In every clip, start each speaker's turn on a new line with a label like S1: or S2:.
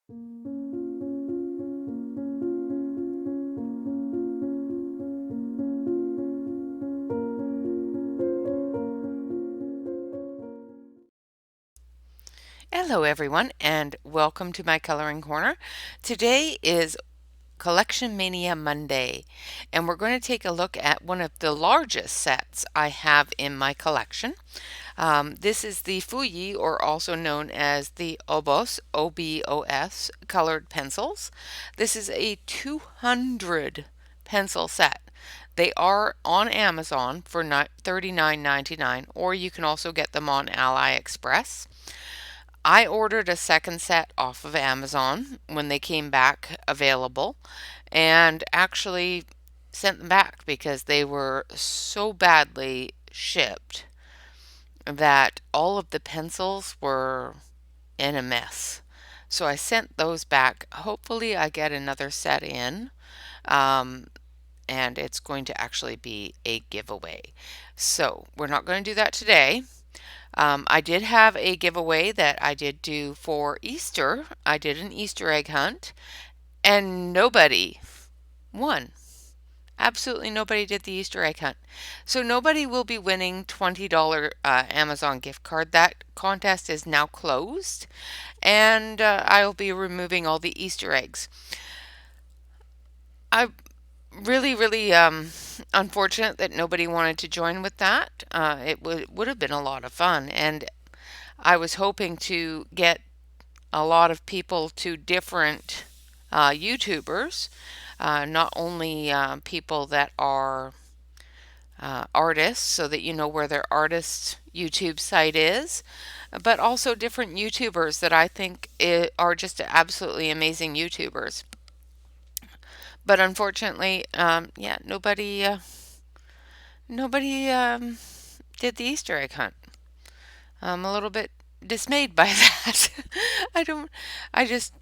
S1: Hello everyone and welcome to my coloring corner. Today is Collection Mania Monday and we're going to take a look at one of the largest sets I have in my collection. This is the Fuxi, or also known as the OBOS, OBOS colored pencils. This is a 200 pencil set. They are on Amazon for $39.99, or you can also get them on AliExpress. I ordered a second set off of Amazon when they came back available and actually sent them back because they were so badly shipped that all of the pencils were in a mess. So I sent those back. Hopefully, I get another set in, um, and it's going to actually be a giveaway. So we're not going to do that today. I did have a giveaway that I did do for Easter. I did an Easter egg hunt, and nobody won. Absolutely nobody did the Easter egg hunt. So nobody will be winning $20 Amazon gift card. That contest is now closed, and I'll be removing all the Easter eggs. I really unfortunate that nobody wanted to join with that. It would have been a lot of fun, and I was hoping to get a lot of people to different YouTubers, not only people that are artists, so that you know where their artist YouTube site is, but also different YouTubers that I think are just absolutely amazing YouTubers. But unfortunately, yeah, nobody did the Easter egg hunt. I'm a little bit dismayed by that. I don't, I just,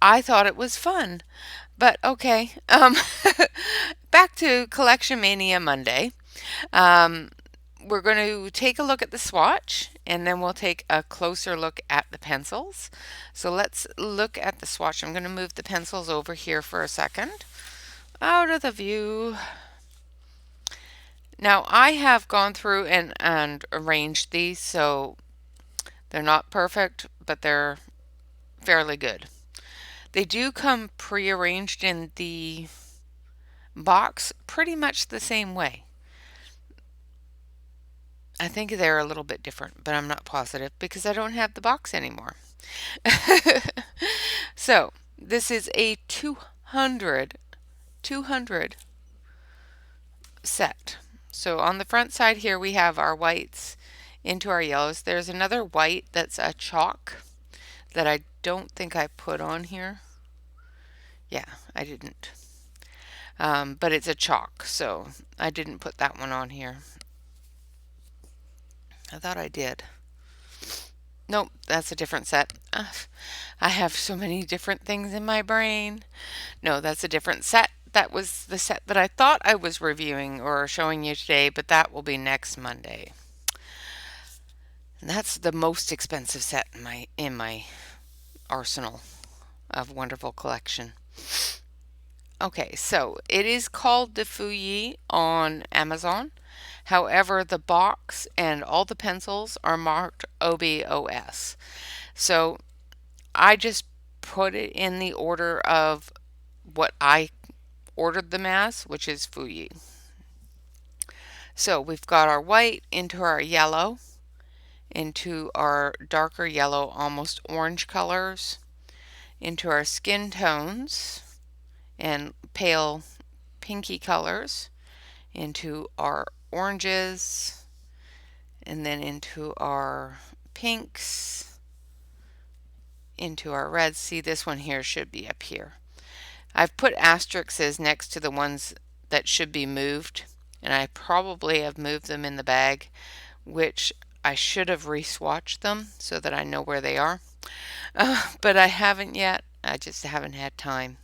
S1: I thought it was fun. But okay, back to Collection Mania Monday. Um, we're going to take a look at the swatch and then we'll take a closer look at the pencils. So let's look at the swatch. I'm going to move the pencils over here for a second, out of the view. Now I have gone through and arranged these, so they're not perfect, but they're fairly good. They do come pre-arranged in the box pretty much the same way. I think they're a little bit different, but I'm not positive because I don't have the box anymore. So this is a 200 set. So on the front side here we have our whites into our yellows. There's another white that's a chalk that I don't think I put on here. Yeah, I didn't. But it's a chalk, so I didn't put that one on here. I thought I did. Nope, that's a different set. I have so many different things in my brain. No, that's a different set. That was the set that I thought I was reviewing or showing you today, but that will be next Monday. And that's the most expensive set in my arsenal of wonderful collection. Okay, so it is called the Fuxi on Amazon. However, the box and all the pencils are marked OBOS. So I just put it in the order of what I ordered them as, which is Fuxi. So we've got our white into our yellow, into our darker yellow, almost orange colors, into our skin tones and pale pinky colors, into our oranges, and then into our pinks, into our reds. See, this one here should be up here. I've put asterisks next to the ones that should be moved, and I probably have moved them in the bag, which I should have re-swatched them so that I know where they are. But I haven't yet. I just haven't had time.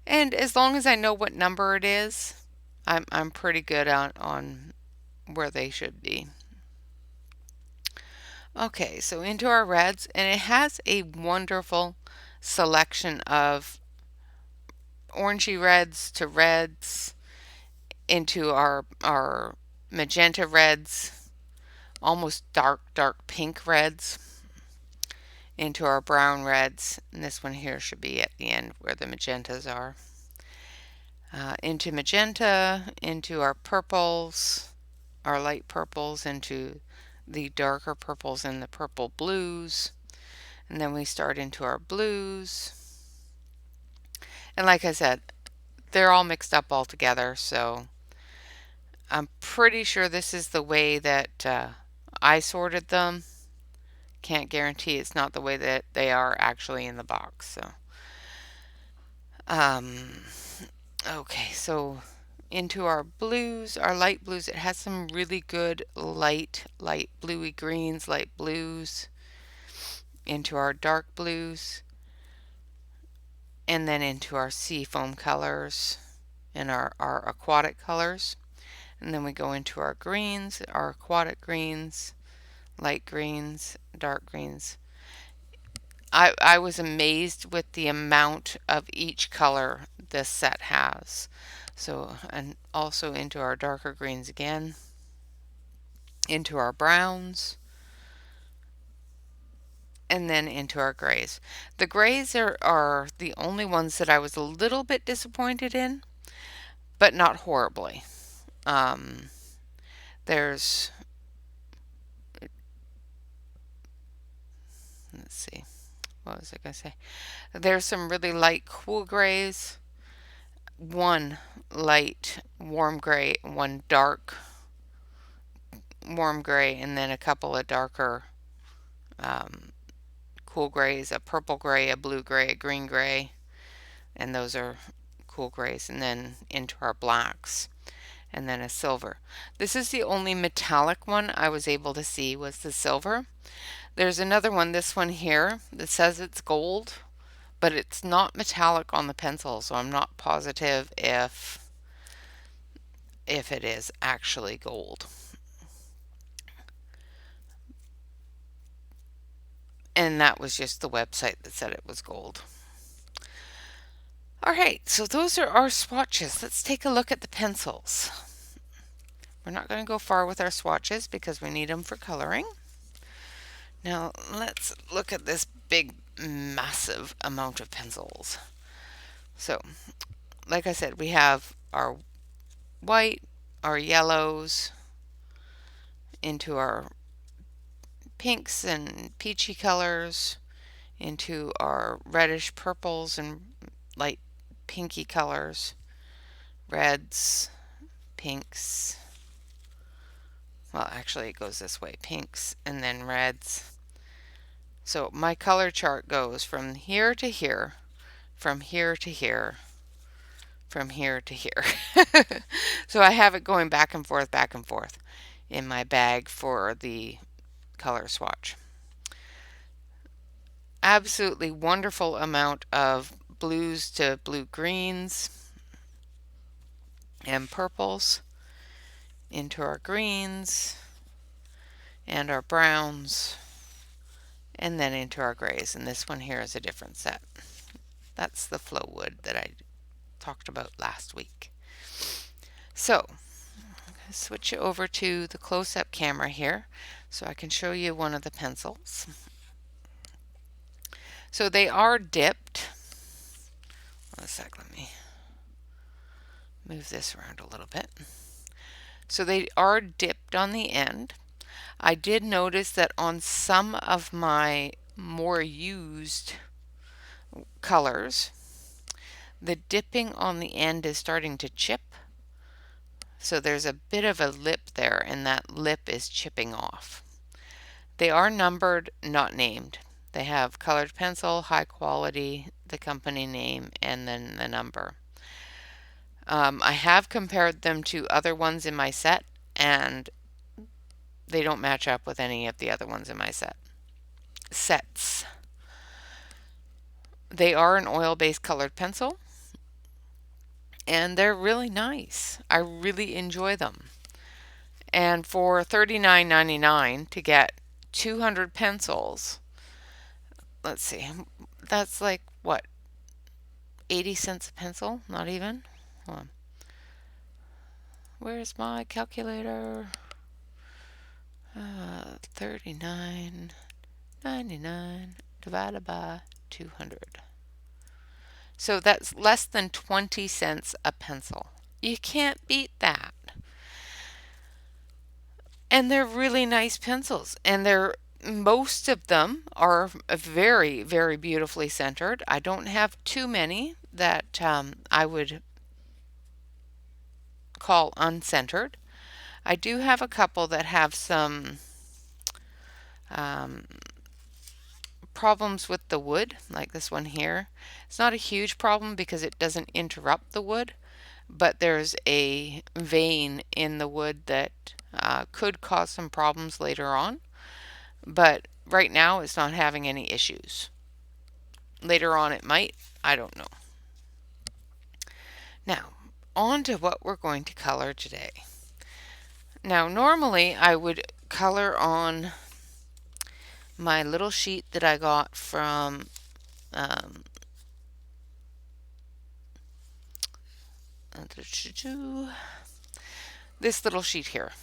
S1: And as long as I know what number it is, I'm pretty good on where they should be. Okay, so into our reds, and it has a wonderful selection of orangey reds to reds into our magenta reds, almost dark pink reds into our brown reds, and this one here should be at the end where the magentas are. Into magenta, into our purples, our light purples, into the darker purples and the purple blues, and then we start into our blues. And like I said, they're all mixed up all together, so I'm pretty sure this is the way that I sorted them. Can't guarantee it's not the way that they are actually in the box. So, okay, so into our blues, our light blues, it has some really good light bluey greens, light blues. Into our dark blues, and then into our sea foam colors and our aquatic colors. And then we go into our greens, our aquatic greens, light greens, dark greens. I was amazed with the amount of each color this set has. So, and also into our darker greens again, into our browns, and then into our grays. The grays are the only ones that I was a little bit disappointed in, but not horribly. There's, let's see, what was I going to say? There's some really light cool grays, one light warm gray, one dark warm gray, and then a couple of darker cool grays, a purple gray, a blue gray, a green gray, and those are cool grays, and then into our blacks, and then a silver. This is the only metallic one I was able to see was the silver. There's another one, this one here, that says it's gold, but it's not metallic on the pencil, so I'm not positive if it is actually gold. And that was just the website that said it was gold. All right, so those are our swatches. Let's take a look at the pencils. We're not going to go far with our swatches because we need them for coloring. Now let's look at this big, massive amount of pencils. So, like I said, we have our white, our yellows, into our pinks and peachy colors, into our reddish purples and light pinky colors, reds, pinks. Well, actually it goes this way, pinks and then reds. So my color chart goes from here to here, from here to here, from here to here. So I have it going back and forth in my bag for the color swatch. Absolutely wonderful amount of blues to blue greens and purples into our greens and our browns, and then into our grays. And this one here is a different set. That's the Flowwood that I talked about last week. So switch over to the close-up camera here so I can show you one of the pencils. So they are dipped. One sec, let me move this around a little bit. So they are dipped on the end. I did notice that on some of my more used colors, the dipping on the end is starting to chip. So there's a bit of a lip there, and that lip is chipping off. They are numbered, not named. They have colored pencil, high quality, the company name, and then the number. I have compared them to other ones in my set, and they don't match up with any of the other ones in my sets. They are an oil-based colored pencil, and they're really nice. I really enjoy them. And for $39.99 to get 200 pencils, let's see, that's like what, 80 cents a pencil? Not even. Hold on. Where's my calculator? 39.99 divided by 200. So that's less than 20 cents a pencil. You can't beat that. And they're really nice pencils, and most of them are very, very beautifully centered. I don't have too many that I would call uncentered. I do have a couple that have some um, problems with the wood, like this one here. It's not a huge problem because it doesn't interrupt the wood, but there's a vein in the wood that could cause some problems later on. But right now it's not having any issues. Later on it might, I don't know. Now, on to what we're going to color today. Now, normally I would color on my little sheet that I got from this little sheet here,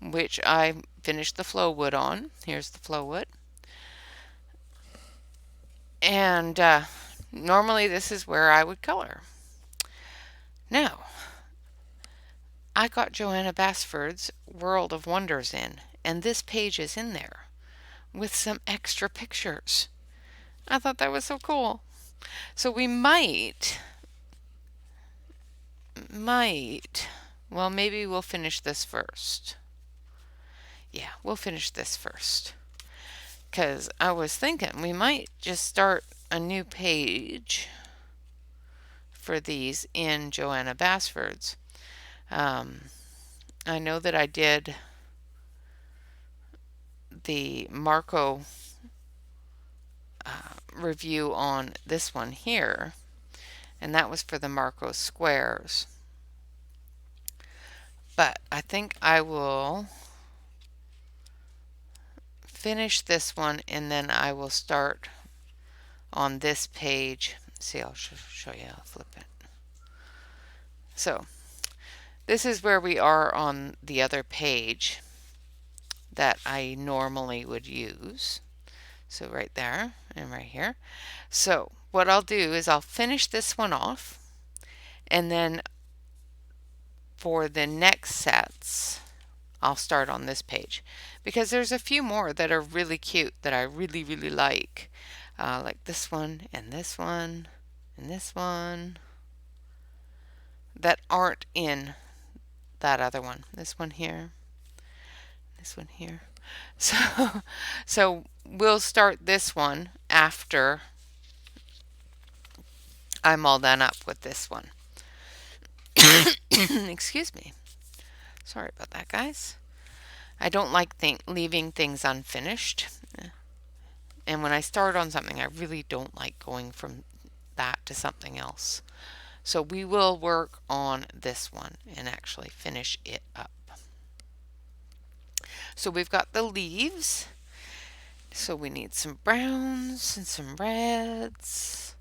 S1: which I finished the flow wood on. Here's the flow wood. And normally this is where I would color. Now, I got Joanna Basford's World of Wonders in, and this page is in there with some extra pictures. I thought that was so cool. So we might, well, maybe we'll finish this first. Yeah, we'll finish this first. Because I was thinking we might just start a new page for these in Joanna Basford's. I know that I did the Marco review on this one here, and that was for the Marco squares. But I think I will finish this one and then I will start on this page. See, I'll show you. I'll flip it. So this is where we are on the other page that I normally would use. So right there and right here. So what I'll do is I'll finish this one off, and then for the next sets I'll start on this page, because there's a few more that are really cute that I really, really like this one and this one and this one that aren't in that other one. This one here, this one here. So we'll start this one after I'm all done up with this one. Excuse me. Sorry about that, guys. I don't like leaving things unfinished. And when I start on something, I really don't like going from that to something else. So we will work on this one and actually finish it up. So we've got the leaves. So we need some browns and some reds.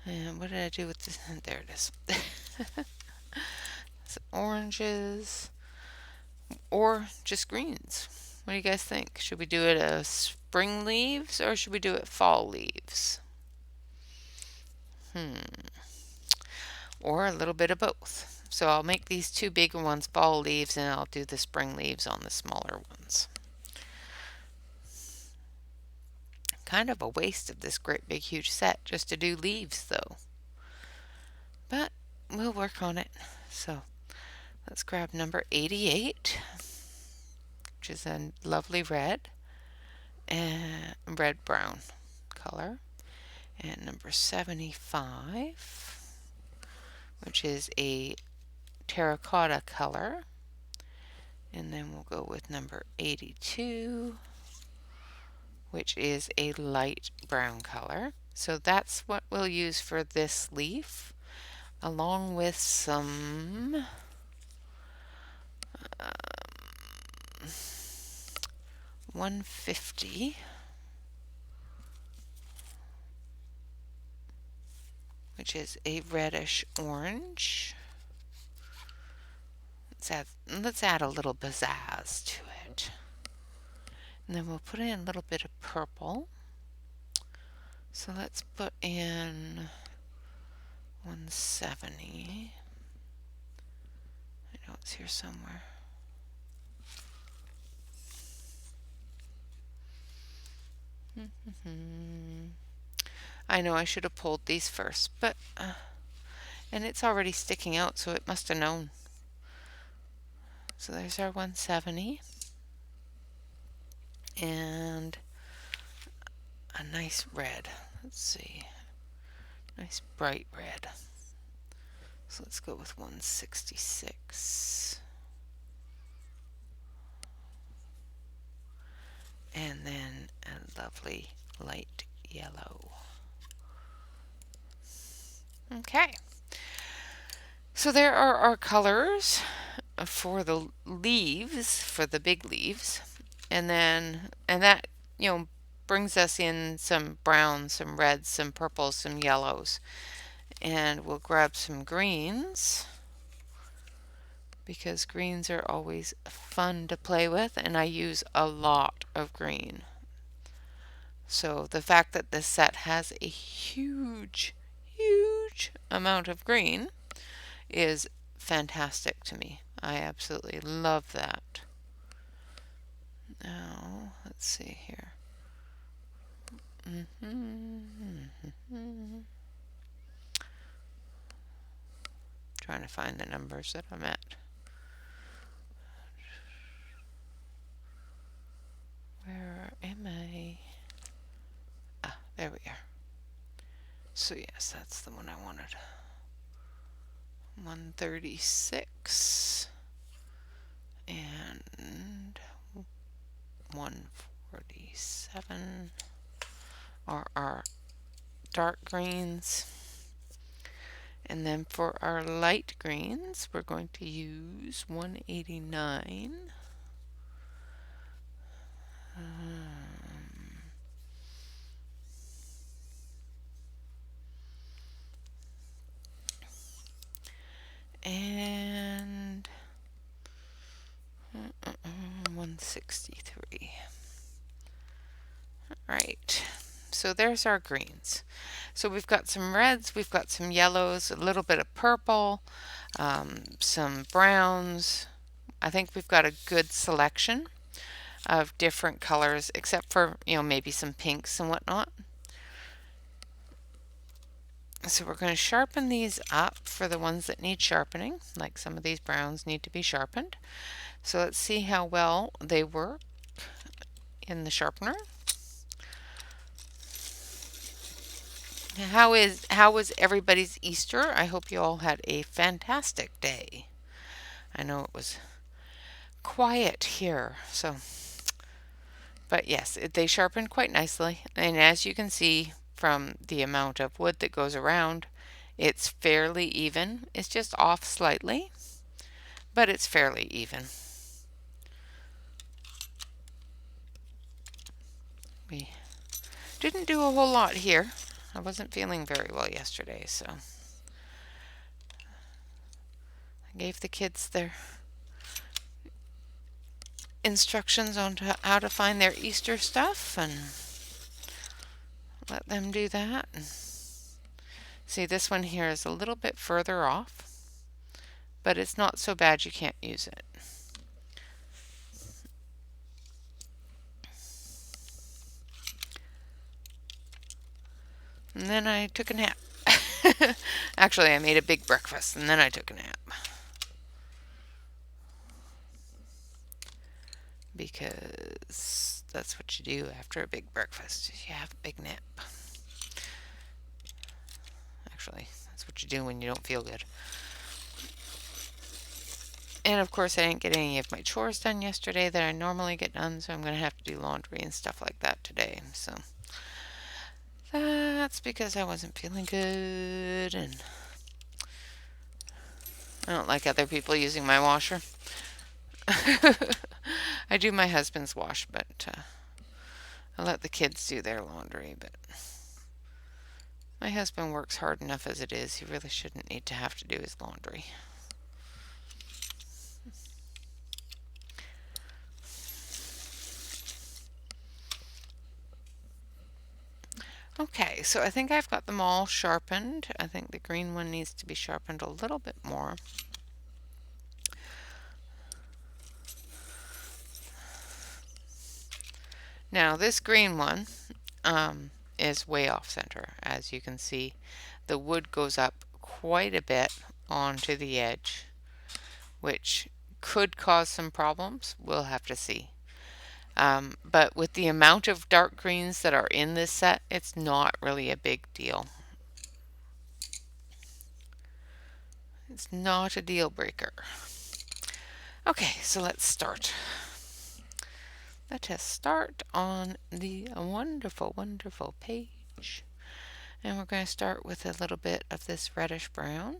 S1: And what did I do with this? There it is. Some oranges or just greens. What do you guys think? Should we do it as spring leaves or should we do it fall leaves? Or a little bit of both. So I'll make these two bigger ones fall leaves and I'll do the spring leaves on the smaller ones. Kind of a waste of this great big huge set just to do leaves though. But we'll work on it. So let's grab number 88, which is a lovely red and red-brown color, and number 75, which is a terracotta color, and then we'll go with number 82, which is a light brown color. So that's what we'll use for this leaf, along with some 150 which is a reddish orange. Let's add a little pizzazz to it. And then we'll put in a little bit of purple. So let's put in 170. I know it's here somewhere. I know I should have pulled these first, but and it's already sticking out, so it must have known. So there's our 170 and a nice red. Let's see, nice bright red. So let's go with 166. And then a lovely light yellow. Okay. So there are our colors for the leaves, for the big leaves. And that, brings us in some browns, some reds, some purples, some yellows. And we'll grab some greens, because greens are always fun to play with, and I use a lot of green. So the fact that this set has a huge amount of green is fantastic to me. I absolutely love that. Now, let's see here. Trying to find the numbers that I'm at. Where am I? Ah, there we are. So yes, that's the one I wanted. 136 and 147 are our dark greens. And then for our light greens, we're going to use 189. And 163. All right, so there's our greens. So we've got some reds, we've got some yellows, a little bit of purple, some browns. I think we've got a good selection of different colors, except for, maybe some pinks and whatnot. So we're going to sharpen these up for the ones that need sharpening, like some of these browns need to be sharpened. So let's see how well they work in the sharpener. How was everybody's Easter? I hope you all had a fantastic day. I know it was quiet here, but yes, they sharpened quite nicely, and as you can see from the amount of wood that goes around, it's fairly even. It's just off slightly, but it's fairly even. We didn't do a whole lot here. I wasn't feeling very well yesterday, so I gave the kids their instructions on how to find their Easter stuff and let them do that. See, this one here is a little bit further off, but it's not so bad you can't use it. And then I took a nap. Actually, I made a big breakfast and then I took a nap. Because that's what you do after a big breakfast. You have a big nap. Actually, that's what you do when you don't feel good. And of course, I didn't get any of my chores done yesterday that I normally get done, so I'm going to have to do laundry and stuff like that today. So that's because I wasn't feeling good, and I don't like other people using my washer. I do my husband's wash, but I let the kids do their laundry. But My husband works hard enough as it is. He really shouldn't need to have to do his laundry. Okay, so I think I've got them all sharpened. I think the green one needs to be sharpened a little bit more. Now this green one is way off center. As you can see, the wood goes up quite a bit onto the edge, which could cause some problems. We'll have to see. But with the amount of dark greens that are in this set, it's not really a big deal. It's not a deal breaker. Okay, so let's start. Let us start on the wonderful, wonderful page. And we're going to start with a little bit of this reddish brown.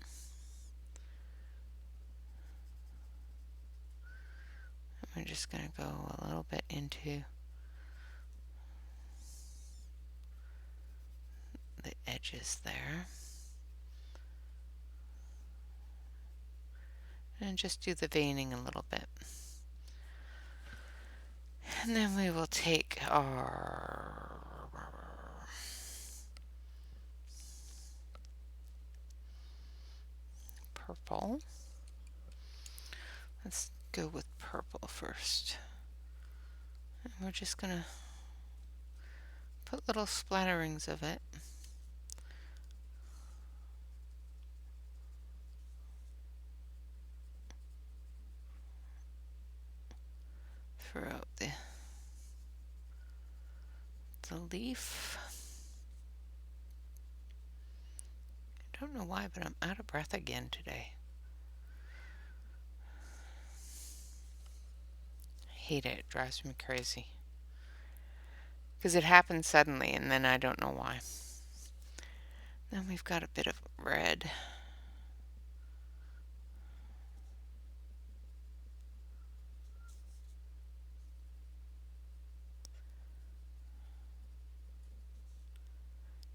S1: We're just going to go a little bit into the edges there. And just do the veining a little bit. And then we will take our purple. Let's go with purple first. And we're just going to put little splatterings of it throughout the leaf. I don't know why, but I'm out of breath again today. Hate it. It drives me crazy. Because it happens suddenly and then I don't know why. Then we've got a bit of red.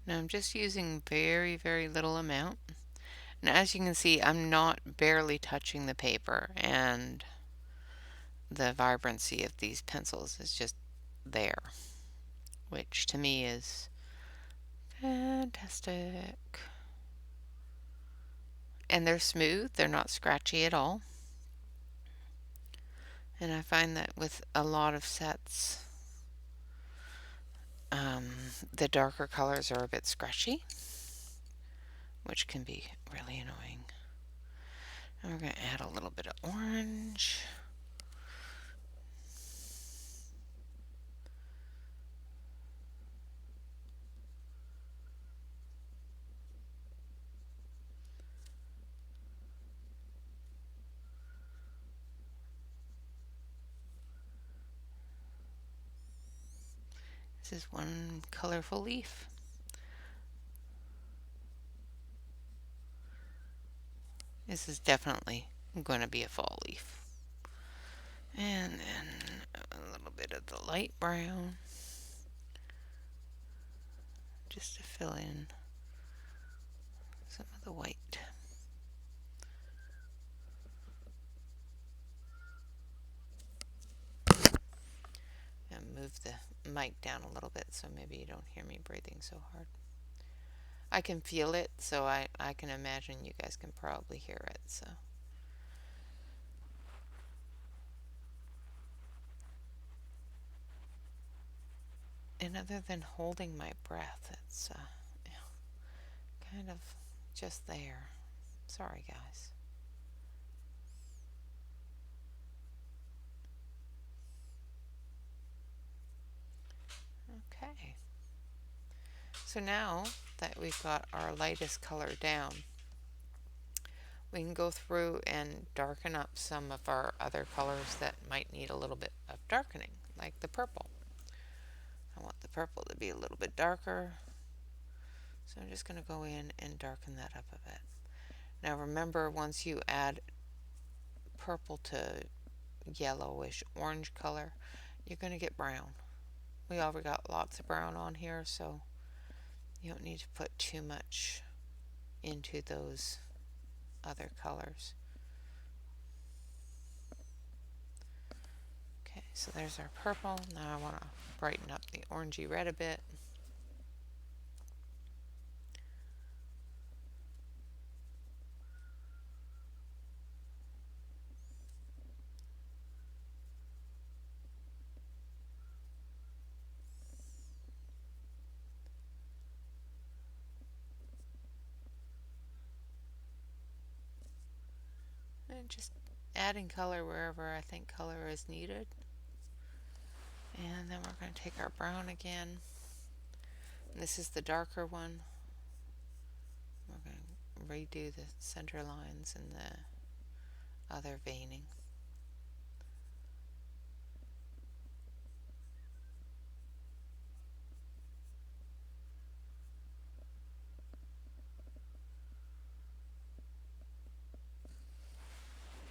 S1: Now I'm just using very, very little amount. And as you can see, I'm not barely touching the paper, and the vibrancy of these pencils is just there, which to me is fantastic. And they're smooth, they're not scratchy at all. And I find that with a lot of sets, the darker colors are a bit scratchy, which can be really annoying. And we're going to add a little bit of orange. This is one colorful leaf. This is definitely going to be a fall leaf. And then a little bit of the light brown, just to fill in some of the white. And move the mic down a little bit so maybe you don't hear me breathing so hard. I can feel it, so I can imagine you guys can probably hear it. So. And other than holding my breath, it's kind of just there. Sorry, guys. Okay. So now that we've got our lightest color down, we can go through and darken up some of our other colors that might need a little bit of darkening, like the purple. I want the purple to be a little bit darker, so I'm just going to go in and darken that up a bit. Now remember, once you add purple to yellowish orange color, you're going to get brown. We already got lots of brown on here, so You don't need to put too much into those other colors. Okay, so there's our purple. Now I want to brighten up the orangey red a bit. And just adding color wherever I think color is needed. And then we're going to take our brown again. And this is the darker one. We're going to redo the center lines and the other veining.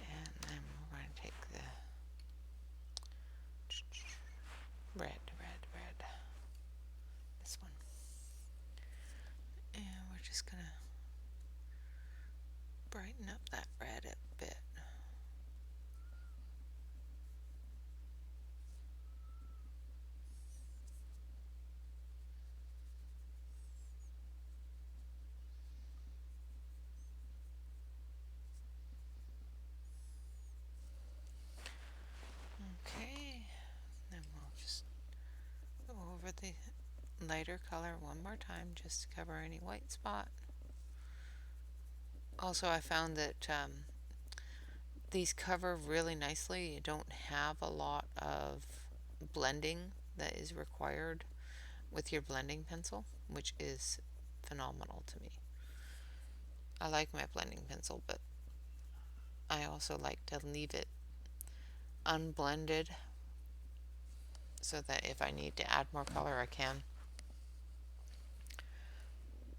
S1: And then we're going to take the red, this one. And we're just going to brighten up that red a bit. Okay, then we'll just go over the lighter color one more time just to cover any white spot. Also, I found that these cover really nicely. You don't have a lot of blending that is required with your blending pencil, which is phenomenal to me. I like my blending pencil, but I also like to leave it unblended so that if I need to add more color, I can.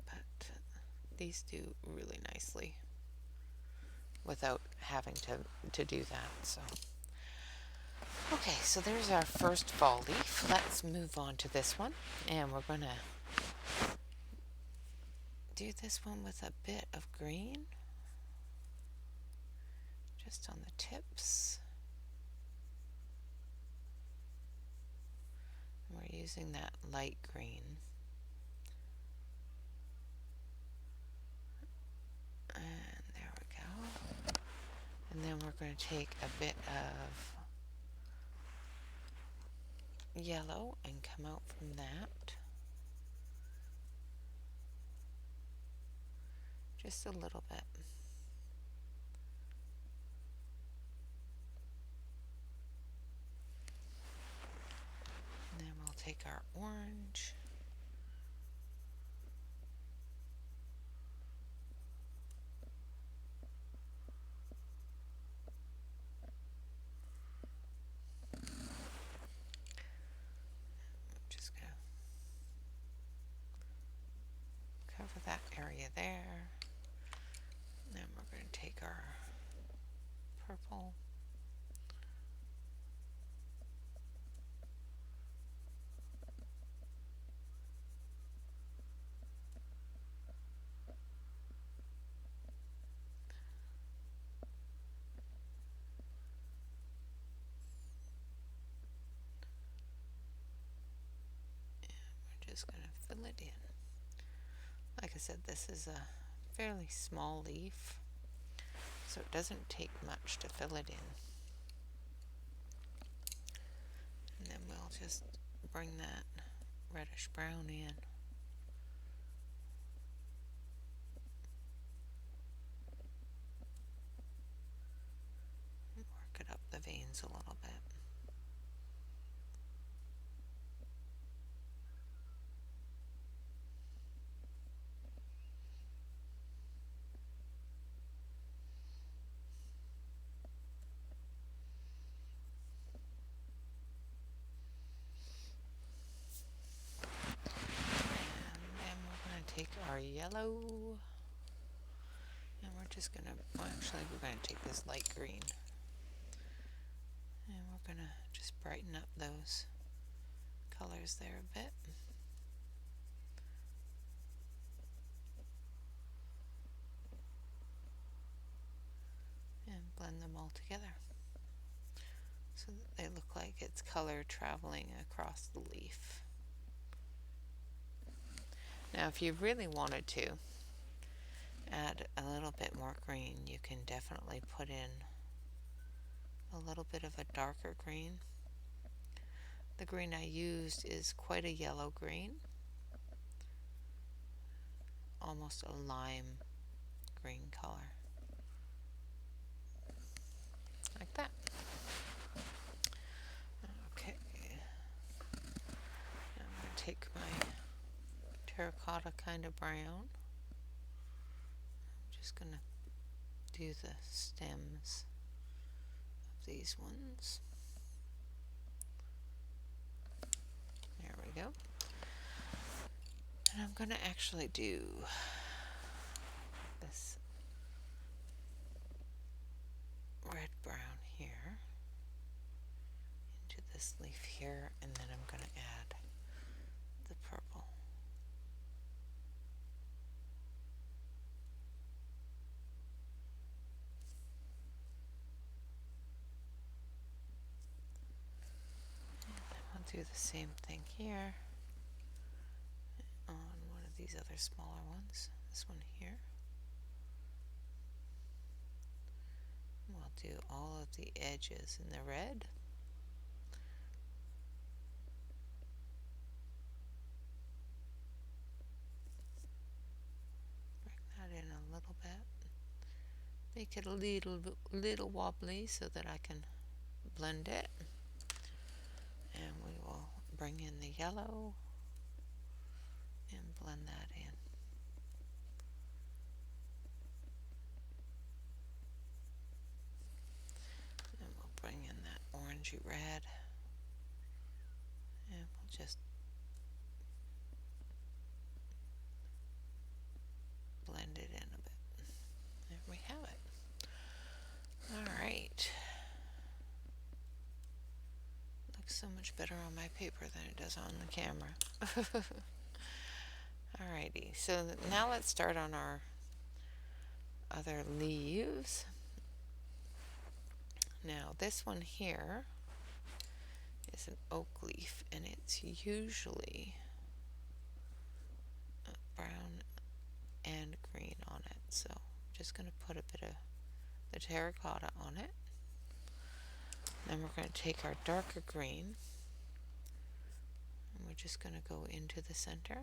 S1: But these do really nicely without having to do that. So okay, so there's our first fall leaf. Let's move on to this one, and we're going to do this one with a bit of green just on the tips. And we're using that light green. And there we go. And then we're going to take a bit of yellow and come out from that. Just a little bit. And then we'll take our orange. Just going to cover that area there. And then we're going to take our purple. Just going to fill it in. Like I said, this is a fairly small leaf, so it doesn't take much to fill it in. And then we'll just bring that reddish brown in. Work it up the veins a little bit. Take our yellow, and we're just gonna, well, actually we're gonna take this light green, and we're gonna just brighten up those colors there a bit. blend them all together so that they look like it's color traveling across the leaf. Now, if you really wanted to add a little bit more green, you can definitely put in a little bit of a darker green. The green I used is quite a yellow green, almost a lime green color, like that. Okay, now I'm going to take my terracotta kind of brown. I'm just going to do the stems of these ones. There we go. And I'm going to actually do this red brown here into this leaf here, and then I'm going to add the purple. And I'll do the same thing here on one of these other smaller ones, this one here. We'll do all of the edges in the red. Bring that in a little bit. Make it a little wobbly so that I can blend it. And we will bring in the yellow and blend that in. And we'll bring in that orangey red. And we'll just blend it in a bit. There we have it. Alright. Looks so much better on my paper than it does on the camera. Alrighty, so now let's start on our other leaves. Now this one here is an oak leaf, and it's usually brown and green on it. So I'm just going to put a bit of the terracotta on it. Then we're going to take our darker green and we're just going to go into the center.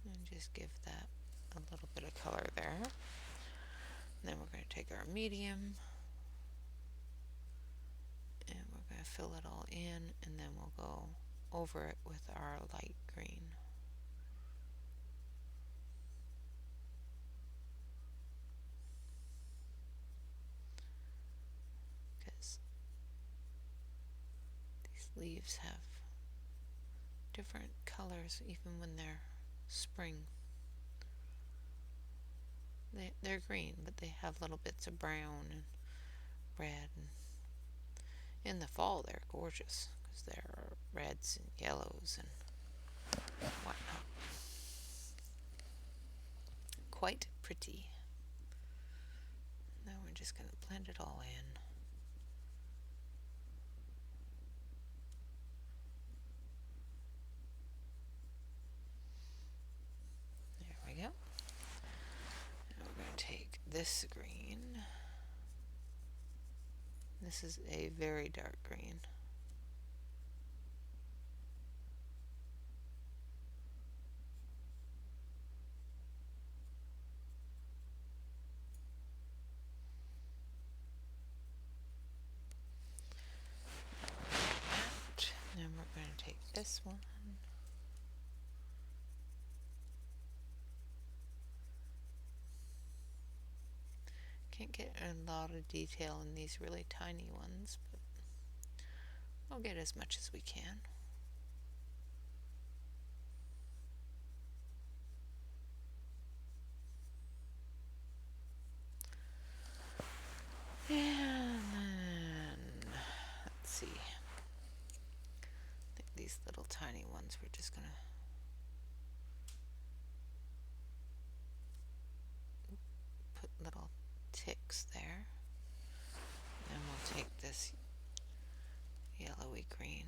S1: And just give that a little bit of color there. And then we're going to take our medium and we're going to fill it all in, and then we'll go over it with our light green. Because these leaves have different colors even when they're spring. They're green, but they have little bits of brown and red. And in the fall, they're gorgeous because there are reds and yellows and whatnot. Quite pretty. Now we're just going to blend it all in. There we go. Now we're going to take this green. This is a very dark green. Then we're going to take this one. Can't get a lot of detail in these really tiny ones, but we'll get as much as we can. And lines, we're just going to put little ticks there. And we'll take this yellowy green,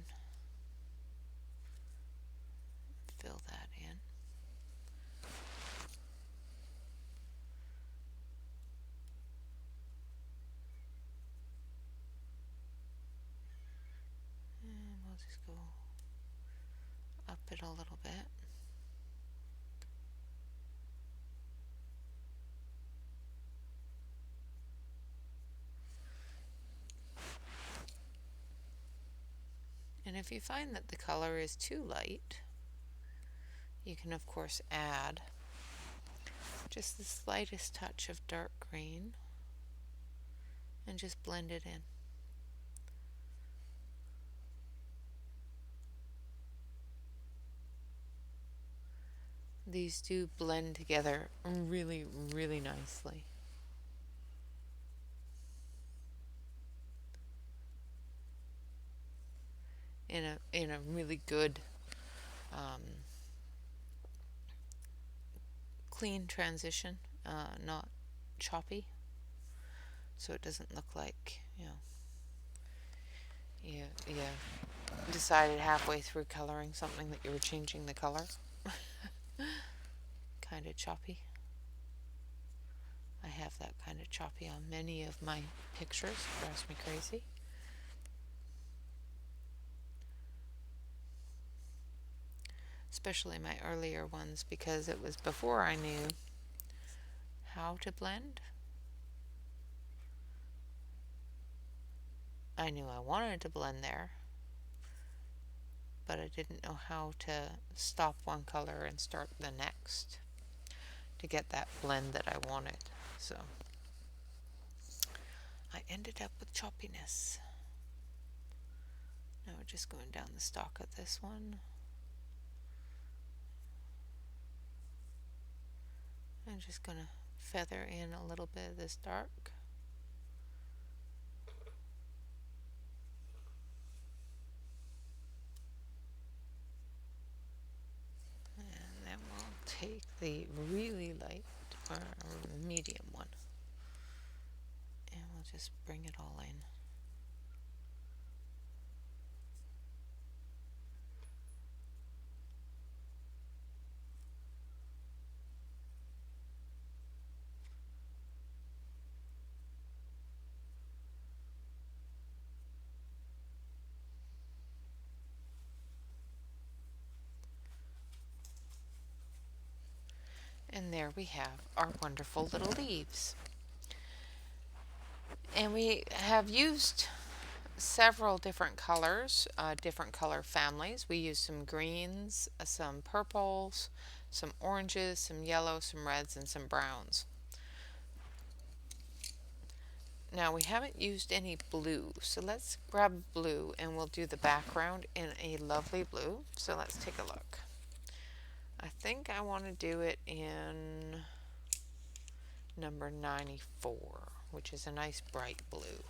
S1: fill that in. And we'll just go up it a little bit. And if you find that the color is too light, you can of course add just the slightest touch of dark green and just blend it in. These do blend together really, really nicely. In a really good clean transition, not choppy, so it doesn't look like you decided halfway through coloring something that you were changing the color. Kind of choppy. I have that kind of choppy on many of my pictures. It drives me crazy. Especially my earlier ones, because it was before I knew how to blend. I knew I wanted to blend there, but I didn't know how to stop one color and start the next to get that blend that I wanted. So I ended up with choppiness. Now we're just going down the stalk of this one. I'm just going to feather in a little bit of this dark. And then we'll take the really light or medium one and we'll just bring it all in. And there we have our wonderful little leaves. And we have used several different colors, different color families. We used some greens, some purples, some oranges, some yellows, some reds, and some browns. Now we haven't used any blue, so let's grab blue and we'll do the background in a lovely blue. So let's take a look. I think I want to do it in number 94, which is a nice bright blue.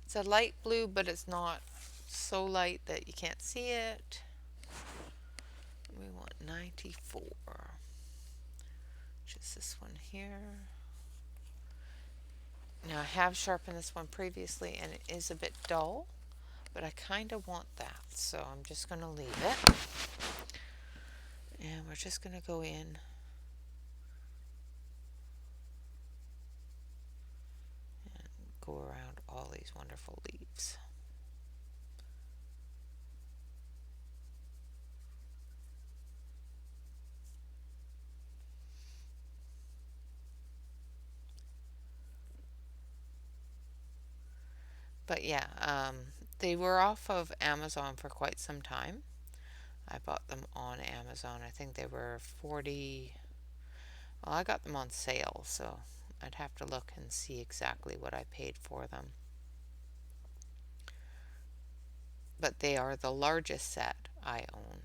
S1: It's a light blue, but it's not so light that you can't see it. We want 94, which is this one here. Now I have sharpened this one previously and it is a bit dull, but I kind of want that, so I'm just going to leave it. And we're just going to go in and go around all these wonderful leaves. But yeah, they were off of Amazon for quite some time. I bought them on Amazon. I think they were 40. Well, I got them on sale, so I'd have to look and see exactly what I paid for them. But they are the largest set I own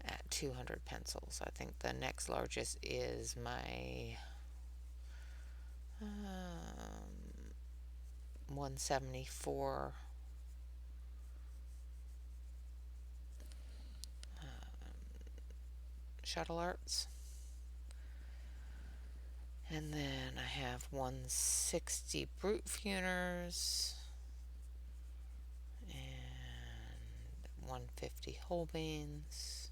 S1: at 200 pencils. I think the next largest is my 174 shuttle arts. And then I have 160 brute funers and 150 Holbeins,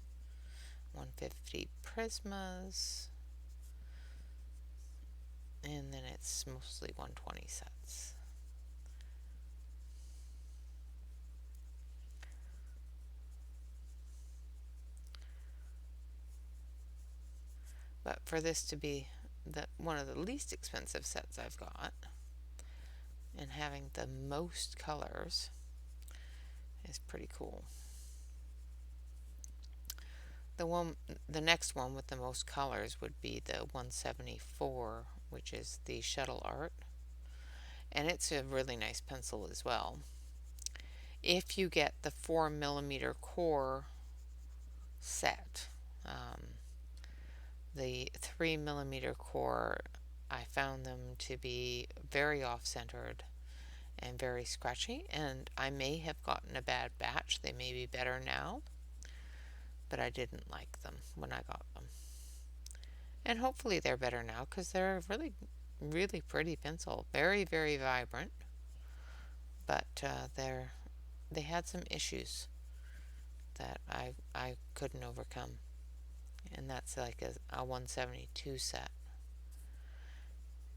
S1: 150 Prismas, and then it's mostly 120 sets. But for this to be one of the least expensive sets I've got, and having the most colors, is pretty cool. The next one with the most colors would be the 174, which is the shuttle art, and it's a really nice pencil as well. If you get the 4mm core set, the 3mm core, I found them to be very off-centered and very scratchy, and I may have gotten a bad batch. They may be better now, but I didn't like them when I got them. And hopefully they're better now, because they're a really, really pretty pencil. Very, very vibrant, but they had some issues that I couldn't overcome, and that's like a 172 set.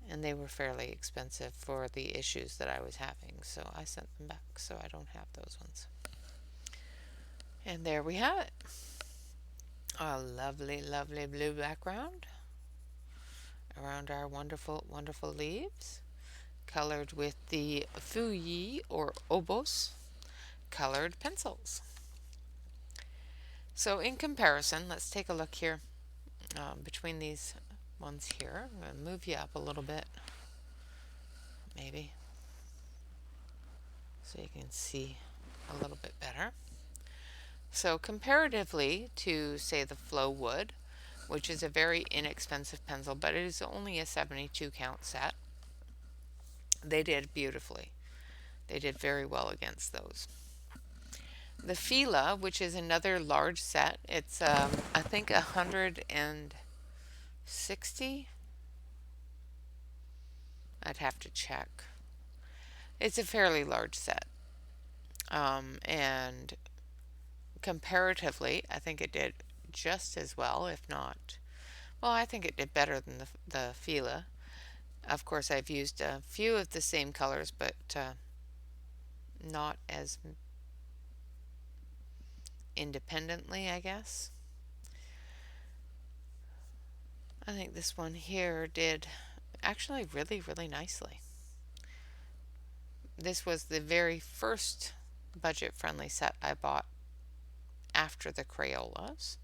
S1: And they were fairly expensive for the issues that I was having, so I sent them back, so I don't have those ones. And there we have it. A lovely, lovely blue background around our wonderful, wonderful leaves, colored with the Fuxi or OBOS colored pencils. So in comparison, let's take a look here between these ones here. I'm going to move you up a little bit, maybe, so you can see a little bit better. So comparatively to, say, the Flow Wood, which is a very inexpensive pencil, but it is only a 72 count set, they did beautifully. They did very well against those. The Fila, which is another large set, it's I think 160. I'd have to check. It's a fairly large set, and comparatively, I think it did just as well, if not, well, I think it did better than the Fila. Of course, I've used a few of the same colors, but not as independently, I guess. I think this one here did actually really, really nicely. This was the very first budget-friendly set I bought after the Crayolas.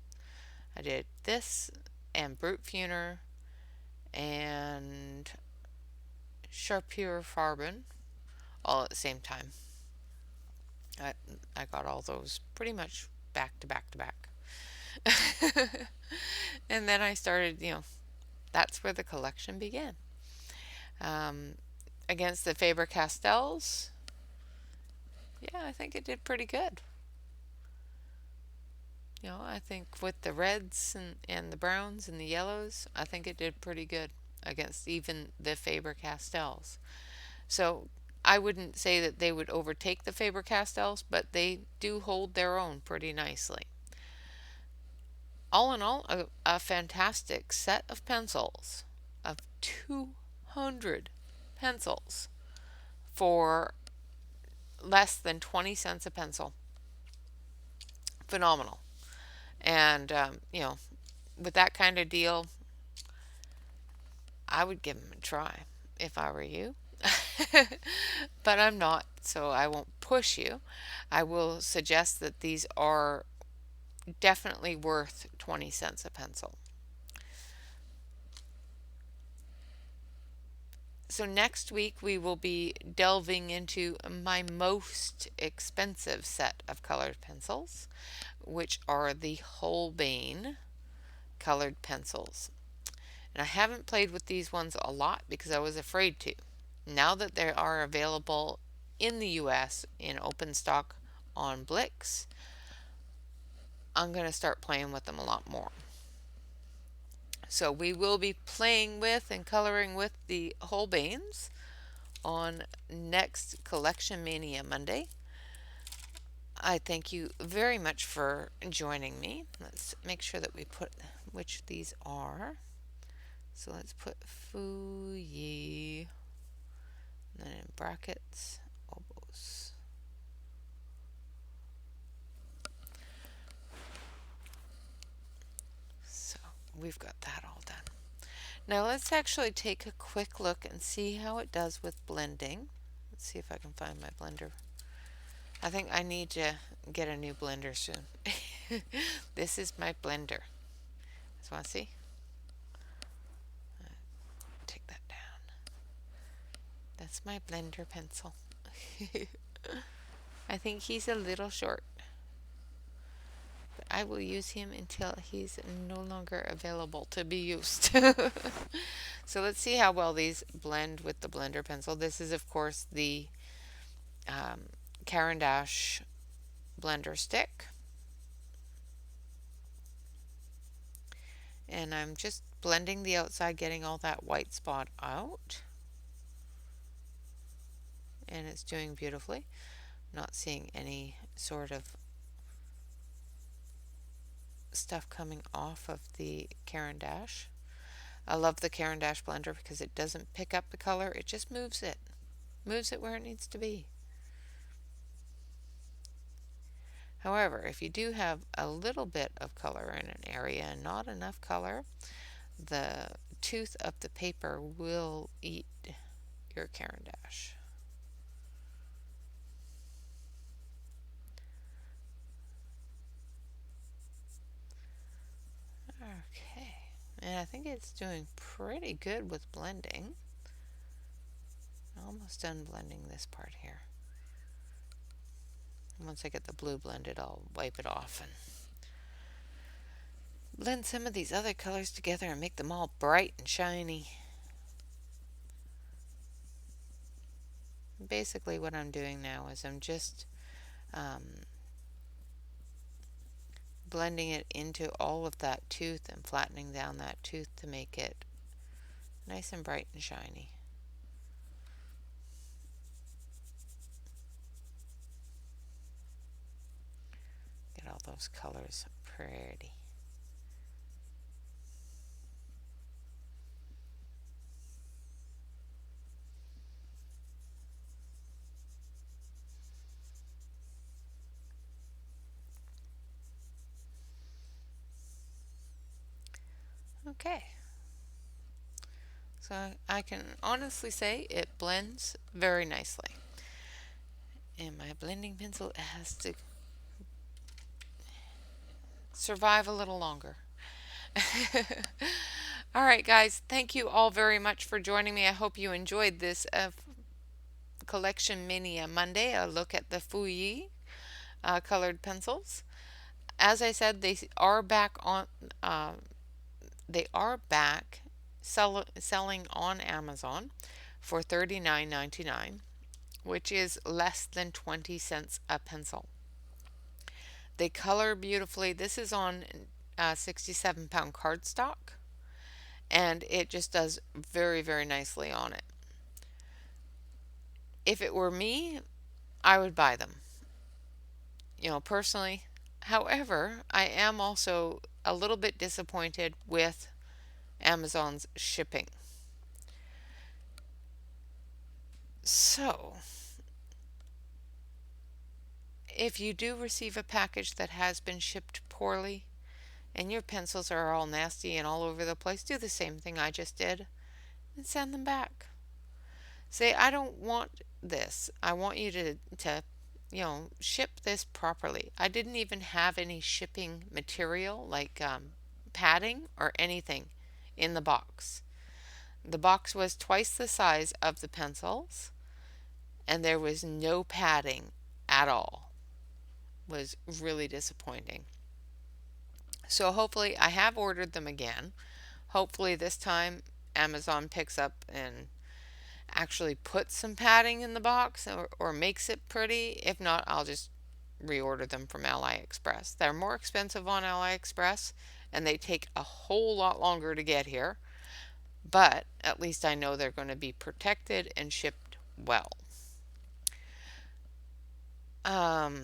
S1: I did this and Brute Funer and Sharpure Farben all at the same time. I got all those pretty much back to back to back. And then I started, that's where the collection began. Against the Faber-Castells, yeah, I think it did pretty good. I think with the reds and the browns and the yellows, I think it did pretty good against even the Faber-Castells. So I wouldn't say that they would overtake the Faber-Castells, but they do hold their own pretty nicely. All in all, a fantastic set of pencils, of 200 pencils for less than 20 cents a pencil. Phenomenal. And, with that kind of deal, I would give them a try if I were you. But I'm not, so I won't push you. I will suggest that these are definitely worth 20 cents a pencil. So next week we will be delving into my most expensive set of colored pencils, which are the Holbein colored pencils. And I haven't played with these ones a lot because I was afraid to. Now that they are available in the US in open stock on Blix, I'm going to start playing with them a lot more. So we will be playing with and coloring with the Holbeins on next Collection Mania Monday. I thank you very much for joining me. Let's make sure that we put which these are. So let's put Fuxi, and then in brackets, Obos. So we've got that all done. Now let's actually take a quick look and see how it does with blending. Let's see if I can find my blender. I think I need to get a new blender soon. This is my blender. Just want to see? Take that down. That's my blender pencil. I think he's a little short, but I will use him until he's no longer available to be used. So let's see how well these blend with the blender pencil. This is, of course, the Caran d'Ache blender stick. And I'm just blending the outside, getting all that white spot out. And it's doing beautifully. Not seeing any sort of stuff coming off of the Caran d'Ache. I love the Caran d'Ache blender because it doesn't pick up the color, it just moves it. Moves it where it needs to be. However, if you do have a little bit of color in an area and not enough color, the tooth of the paper will eat your Caran d'Ache. Okay, and I think it's doing pretty good with blending. Almost done blending this part here. Once I get the blue blended, I'll wipe it off and blend some of these other colors together and make them all bright and shiny. Basically what I'm doing now is I'm just blending it into all of that tooth and flattening down that tooth to make it nice and bright and shiny. Get all those colors pretty. Okay. So I can honestly say it blends very nicely. And my blending pencil has to survive a little longer. All right, guys, thank you all very much for joining me. I hope you enjoyed this Collection Mania Monday, a look at the Fuxi colored pencils. As I said, they are back on. They are back selling on Amazon for $39.99, which is less than 20 cents a pencil. They color beautifully. This is on 67-pound cardstock, and it just does very, very nicely on it. If it were me, I would buy them, personally. However, I am also a little bit disappointed with Amazon's shipping. So, if you do receive a package that has been shipped poorly and your pencils are all nasty and all over the place, do the same thing I just did and send them back. Say, I don't want this. I want you to ship this properly. I didn't even have any shipping material like padding or anything in the box. The box was twice the size of the pencils, and there was no padding at all. It was really disappointing. So hopefully I have ordered them again. Hopefully this time Amazon picks up and actually puts some padding in the box or makes it pretty. If not, I'll just reorder them from AliExpress. They're more expensive on AliExpress, and they take a whole lot longer to get here, but at least I know they're going to be protected and shipped well. Um,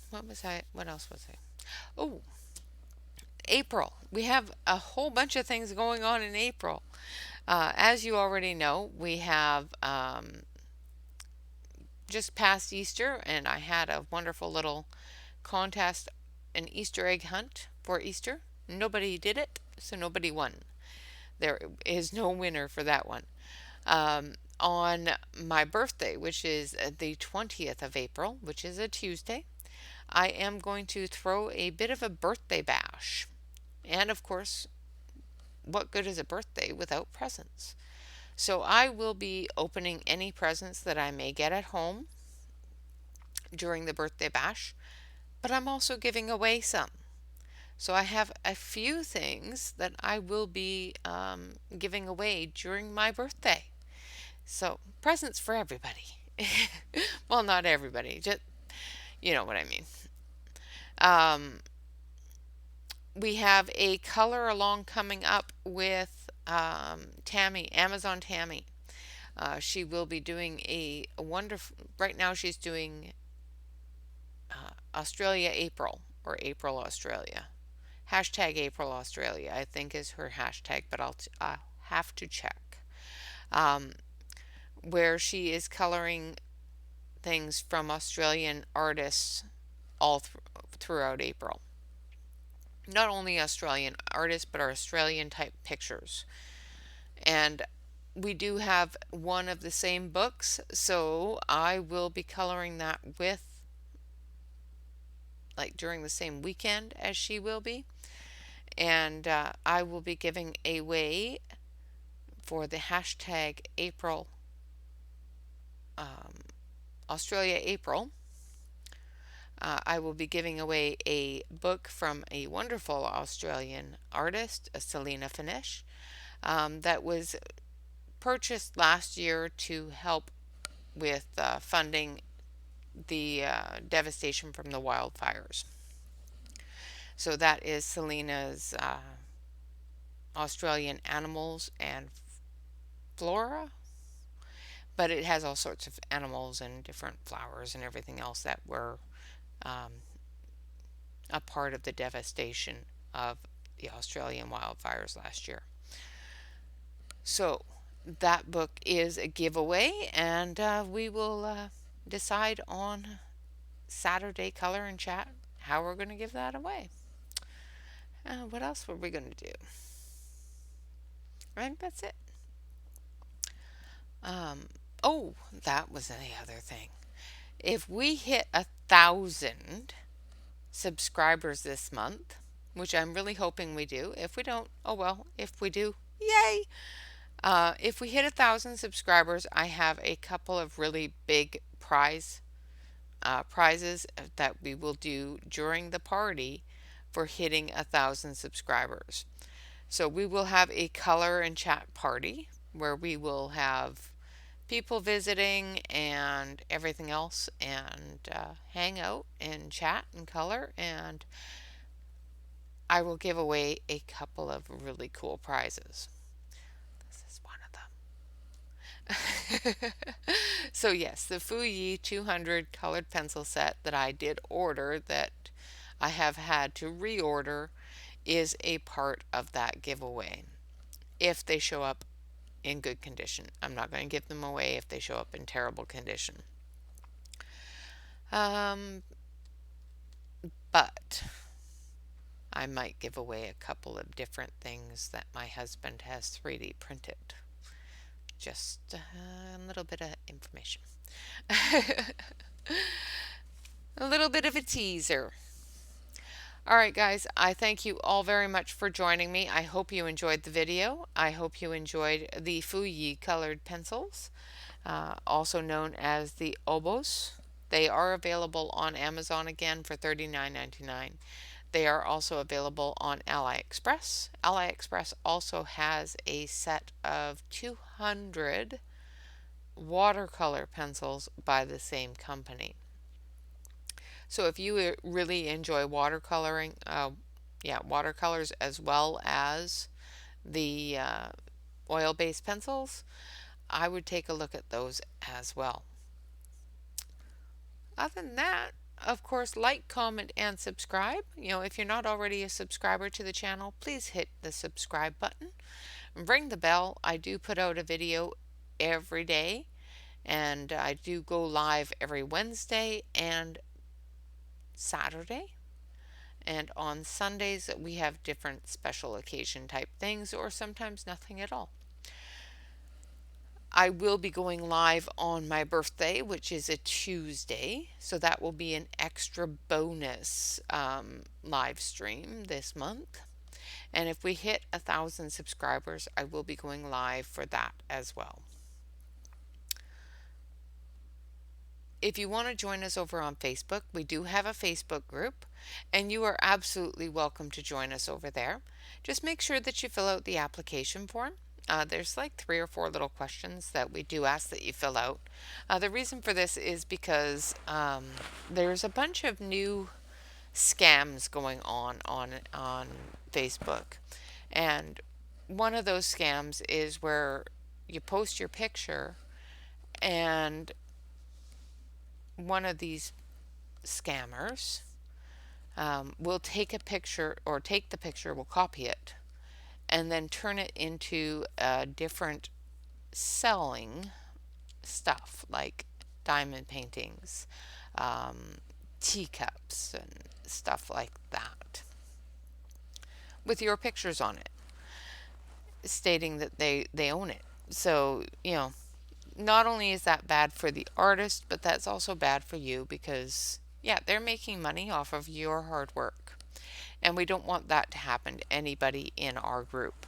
S1: what else was I? Oh, April. We have a whole bunch of things going on in April. As you already know, we have just past Easter, and I had a wonderful little contest, an Easter egg hunt for Easter. Nobody did it, so nobody won. There is no winner for that one. On my birthday, which is the 20th of April, which is a Tuesday, I am going to throw a bit of a birthday bash. And of course, what good is a birthday without presents? So I will be opening any presents that I may get at home during the birthday bash, but I'm also giving away some. So I have a few things that I will be giving away during my birthday. So presents for everybody. Well, not everybody, just you know what I mean. Um, we have a color along coming up with Tammy, Amazon Tammy. She will be doing a wonderful, right now she's doing Australia April or April Australia. Hashtag April Australia, I think is her hashtag, but I'll have to check. Um, where she is coloring things from Australian artists all throughout April. Not only Australian artists, but Australian type pictures. And we do have one of the same books, so I will be coloring that with, like, during the same weekend as she will be. And I will be giving away for the hashtag April, um, Australia April. I will be giving away a book from a wonderful Australian artist, Selena Finish, that was purchased last year to help with funding the devastation from the wildfires. So that is Selena's Australian animals and flora, but it has all sorts of animals and different flowers and everything else that were um, a part of the devastation of the Australian wildfires last year. So that book is a giveaway, and we will decide on Saturday Color and Chat how we're going to give that away. What else were we going to do? I think that's it. Um, oh, that was the other thing. If we hit 1,000 subscribers this month, which I'm really hoping we do. If we don't, oh well. If we do, yay! If we hit 1,000 subscribers, I have a couple of really big prizes that we will do during the party for hitting 1,000 subscribers. So we will have a color and chat party where we will have people visiting and everything else, and hang out and chat and color, and I will give away a couple of really cool prizes. This is one of them. So yes, the Fuyi 200 colored pencil set that I did order, that I have had to reorder, is a part of that giveaway if they show up in good condition. I'm not going to give them away if they show up in terrible condition. But I might give away a couple of different things that my husband has 3D printed. Just a little bit of information. A little bit of a teaser. All right, guys, I thank you all very much for joining me. I hope you enjoyed the video. I hope you enjoyed the Fuyi colored pencils, also known as the OBOS. They are available on Amazon again for $39.99. They are also available on AliExpress. AliExpress also has a set of 200 watercolor pencils by the same company. So if you really enjoy watercoloring, Yeah, watercolors as well as the oil-based pencils, I would take a look at those as well. Other than that, of course, like, comment, and subscribe. If you're not already a subscriber to the channel, please hit the subscribe button and ring the bell. I do put out a video every day, and I do go live every Wednesday and Saturday. And on Sundays, we have different special occasion type things, or sometimes nothing at all. I will be going live on my birthday, which is a Tuesday, so that will be an extra bonus live stream this month. And if we hit 1,000 subscribers, I will be going live for that as well. If you want to join us over on Facebook, we do have a Facebook group, and you are absolutely welcome to join us over there. Just make sure that you fill out the application form. There's like 3 or 4 little questions that we do ask that you fill out. The reason for this is because there's a bunch of new scams going on Facebook, and one of those scams is where you post your picture, and one of these scammers will take a picture, or take the picture, will copy it, and then turn it into a different selling stuff like diamond paintings, teacups, and stuff like that with your pictures on it, stating that they own it. So, not only is that bad for the artist, but that's also bad for you because, yeah, they're making money off of your hard work. And we don't want that to happen to anybody in our group.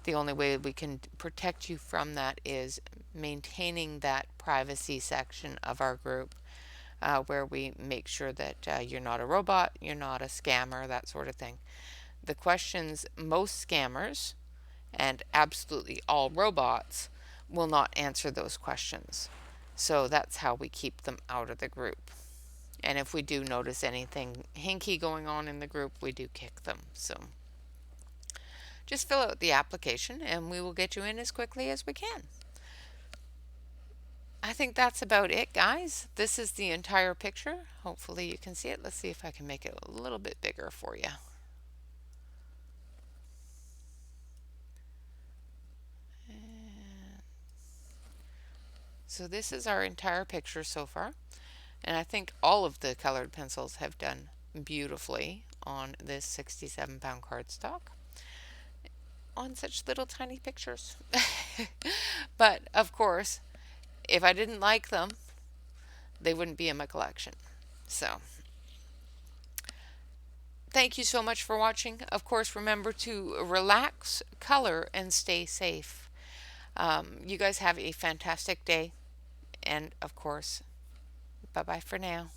S1: The only way we can protect you from that is maintaining that privacy section of our group, where we make sure that you're not a robot, you're not a scammer, that sort of thing. The questions most scammers and absolutely all robots will not answer those questions. So that's how we keep them out of the group. And if we do notice anything hinky going on in the group, we do kick them. So just fill out the application and we will get you in as quickly as we can. I think that's about it, guys. This is the entire picture. Hopefully you can see it. Let's see if I can make it a little bit bigger for you. So this is our entire picture so far. And I think all of the colored pencils have done beautifully on this 67-pound cardstock on such little tiny pictures. But of course, if I didn't like them, they wouldn't be in my collection. So thank you so much for watching. Of course, remember to relax, color, and stay safe. You guys have a fantastic day. And of course, bye-bye for now.